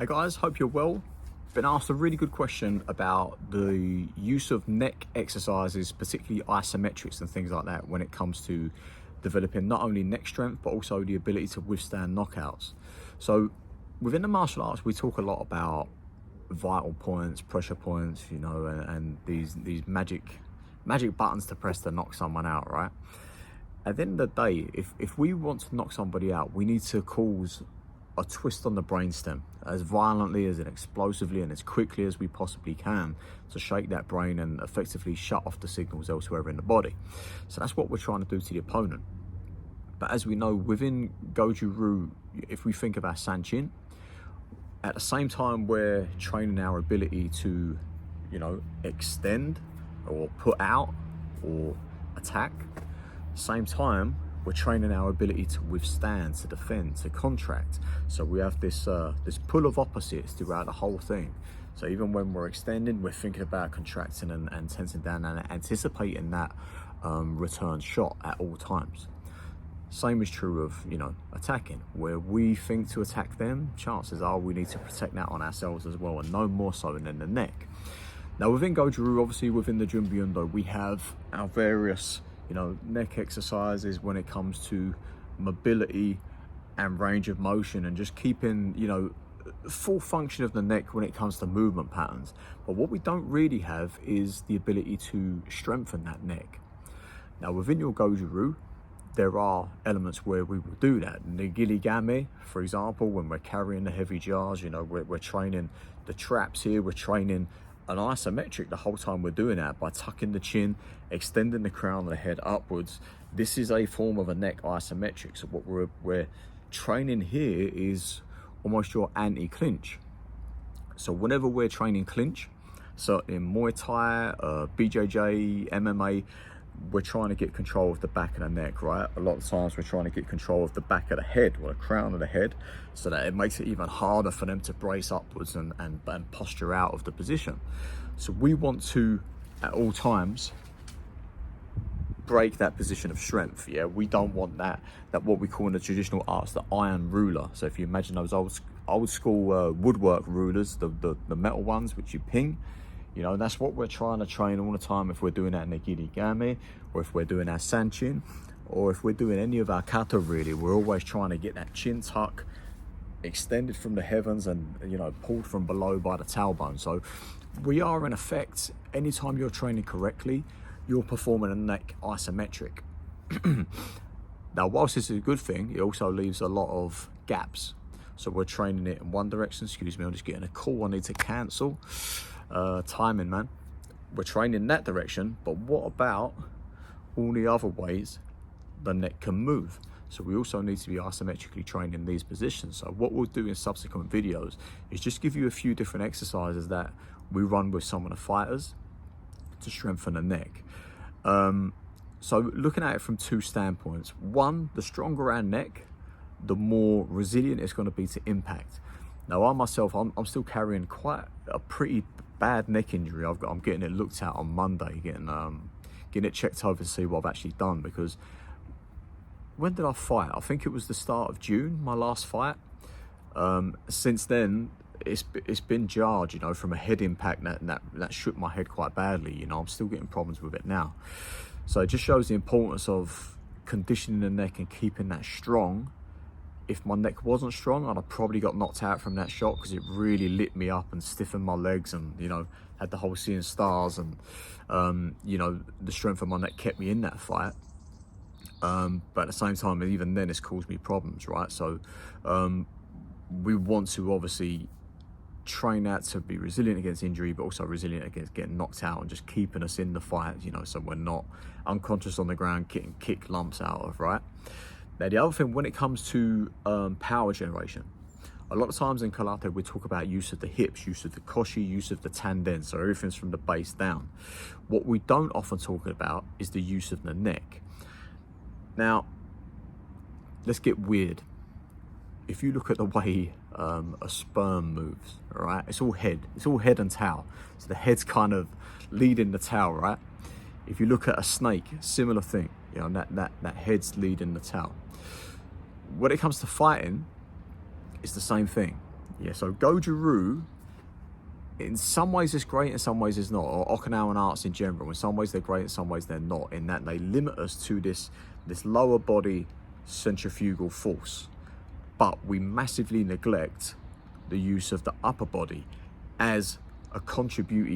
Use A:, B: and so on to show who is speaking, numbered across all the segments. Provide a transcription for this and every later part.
A: Hey guys, hope you're well. Been asked a really good question about the use of neck exercises, particularly isometrics and things like that, when it comes to developing not only neck strength but also the ability to withstand knockouts. So within the martial arts, we talk a lot about vital points, pressure points, and these magic buttons to press to knock someone out, right? At the end of the day, if we want to knock somebody out, we need to cause a twist on the brainstem as violently, as explosively and as quickly as we possibly can to shake that brain and effectively shut off the signals elsewhere in the body. So that's what we're trying to do to the opponent. But as we know, within Goju Ryu, if we think of our Sanchin, at the same time we're training our ability to, extend or put out or attack, same time we're training our ability to withstand, to defend, to contract. So we have this pull of opposites throughout the whole thing. So even when we're extending, we're thinking about contracting and tensing down and anticipating that return shot at all times. Same is true of, attacking. Where we think to attack them, chances are we need to protect that on ourselves as well, and no more so than the neck. Now within Goju Ryu, obviously within the Junbyundo, we have our various neck exercises when it comes to mobility and range of motion and just keeping, full function of the neck when it comes to movement patterns. But what we don't really have is the ability to strengthen that neck. Now within your Goju Ryu, there are elements where we will do that. Nigiri game, for example, when we're carrying the heavy jars, we're training the traps here, we're training an isometric the whole time we're doing that by tucking the chin, extending the crown of the head upwards. This is a form of a neck isometric. So what we're training here is almost your anti-clinch. So whenever we're training clinch, so in Muay Thai, BJJ, MMA, we're trying to get control of the back of the neck, right? A lot of times we're trying to get control of the back of the head or the crown of the head, so that it makes it even harder for them to brace upwards and posture out of the position. So we want to, at all times, break that position of strength. Yeah, we don't want that what we call in the traditional arts the iron ruler. So if you imagine those old school woodwork rulers, the metal ones which you ping, that's what we're trying to train all the time. If we're doing that nigiri game, or if we're doing our sanchin, or if we're doing any of our kata, really, we're always trying to get that chin tuck extended from the heavens and pulled from below by the tailbone. So we are, in effect, anytime you're training correctly, you're performing a neck isometric. Now whilst this is a good thing, it also leaves a lot of gaps. So we're training it in one direction. Excuse me, I'm just getting a call I need to cancel. Timing, man. We're training that direction, but what about all the other ways the neck can move? So we also need to be isometrically trained in these positions. So what we'll do in subsequent videos is just give you a few different exercises that we run with some of the fighters to strengthen the neck. So looking at it from two standpoints. One, the stronger our neck, the more resilient it's going to be to impact. Now I myself, I'm still carrying quite a pretty bad neck injury. I'm getting it looked at on Monday, getting it checked over to see what I've actually done, because when did I fight? I think it was the start of June, my last fight. Since then, it's been jarred, from a head impact that shook my head quite badly. I'm still getting problems with it now. So it just shows the importance of conditioning the neck and keeping that strong. If my neck wasn't strong, I'd have probably got knocked out from that shot, because it really lit me up and stiffened my legs, and had the whole seeing stars, and the strength of my neck kept me in that fight. But at the same time, even then, it's caused me problems, right? So we want to obviously train that to be resilient against injury, but also resilient against getting knocked out and just keeping us in the fight, so we're not unconscious on the ground getting kick lumps out of, right? Now the other thing, when it comes to power generation, a lot of times in karate we talk about use of the hips, use of the koshi, use of the tanden, so everything's from the base down. What we don't often talk about is the use of the neck. Now let's get weird. If you look at the way a sperm moves, all right, it's all head and tail. So the head's kind of leading the tail, right? If you look at a snake, similar thing, that head's leading the tail. When it comes to fighting, it's the same thing. Yeah, so Goju Ryu, in some ways it's great, in some ways it's not. Or Okinawan arts in general, in some ways they're great, in some ways they're not, in that they limit us to this lower body centrifugal force. But we massively neglect the use of the upper body as a contributory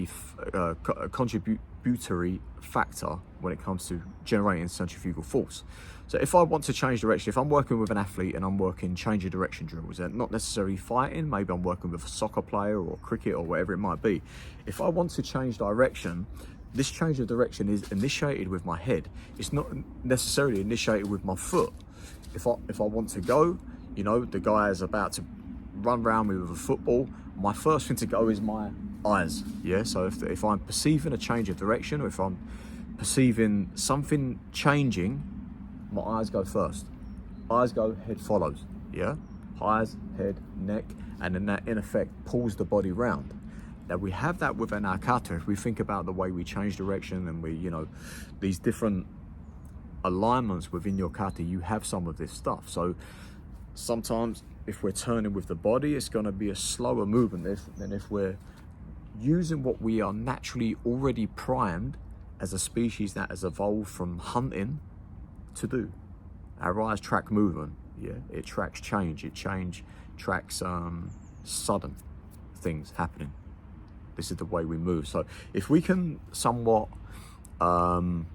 A: factor when it comes to generating centrifugal force. So if I want to change direction, if I'm working with an athlete and I'm working change of direction drills, and not necessarily fighting, maybe I'm working with a soccer player or cricket or whatever it might be. If I want to change direction, this change of direction is initiated with my head. It's not necessarily initiated with my foot. If I want to go, you know, the guy is about to run around me with a football, my first thing to go is my eyes. Yeah, so if I'm perceiving a change of direction, or if I'm perceiving something changing, my eyes go first. Eyes go, head follows. Yeah, eyes, head, neck, and then that in effect pulls the body round. Now we have that within our kata. If we think about the way we change direction and we, you know, these different alignments within your kata, you have some of this stuff. So sometimes if we're turning with the body, it's going to be a slower movement than if we're using what we are naturally already primed as a species that has evolved from hunting to do. Our eyes track movement. Yeah, it tracks change. It tracks sudden things happening. This is the way we move. So if we can somewhat learn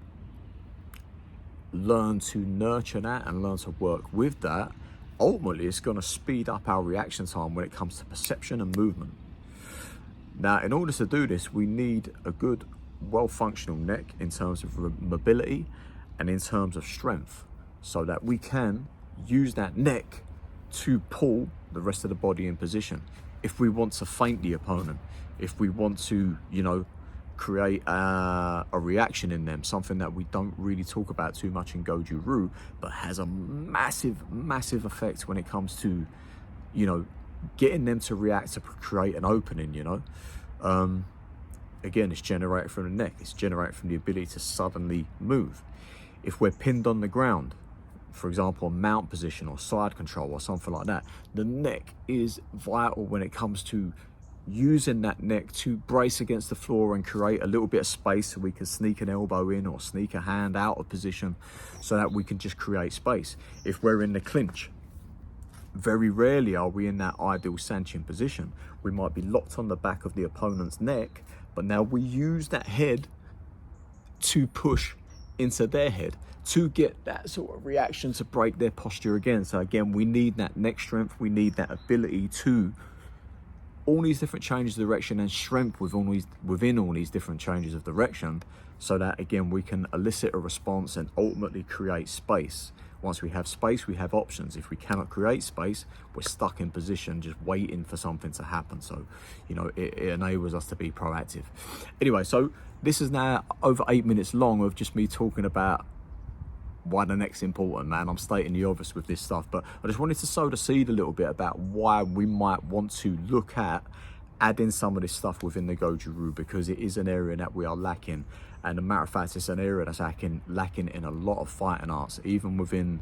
A: to nurture that and learn to work with that, ultimately it's going to speed up our reaction time when it comes to perception and movement. Now, in order to do this, we need a good, well-functional neck in terms of mobility and in terms of strength, so that we can use that neck to pull the rest of the body in position. If we want to feint the opponent, if we want to, you know, create a reaction in them, something that we don't really talk about too much in Goju Ryu, but has a massive effect when it comes to, you know, getting them to react to create an opening, you know. Again, it's generated from the neck. It's generated from the ability to suddenly move. If we're pinned on the ground, for example, a mount position or side control or something like that, the neck is vital when it comes to using that neck to brace against the floor and create a little bit of space so we can sneak an elbow in or sneak a hand out of position so that we can just create space. If we're in the clinch, very rarely are we in that ideal Sanchin position. We might be locked on the back of the opponent's neck, but now we use that head to push into their head to get that sort of reaction to break their posture again. So again, we need that neck strength. We need that ability to all these different changes of direction and strength within all these different changes of direction, so that again we can elicit a response and ultimately create space. Once we have space, we have options. If we cannot create space, we're stuck in position just waiting for something to happen. So, you know, it enables us to be proactive. Anyway, so this is now over 8 minutes long of just me talking about why the neck's important, man. I'm stating the obvious with this stuff, but I just wanted to sow the seed a little bit about why we might want to look at adding some of this stuff within the Goju Ryu, because it is an area that we are lacking. And a matter of fact, it's an area that's lacking in a lot of fighting arts, even within,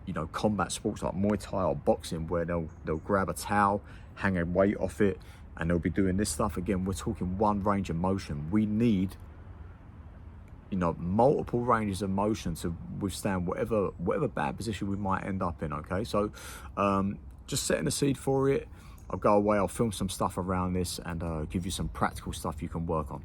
A: you know, combat sports like Muay Thai or boxing, where they'll grab a towel, hang a weight off it, and they'll be doing this stuff. Again, we're talking one range of motion. We need, you know, multiple ranges of motion to withstand whatever bad position we might end up in. Okay, so just setting the seed for it. I'll go away, I'll film some stuff around this and give you some practical stuff you can work on.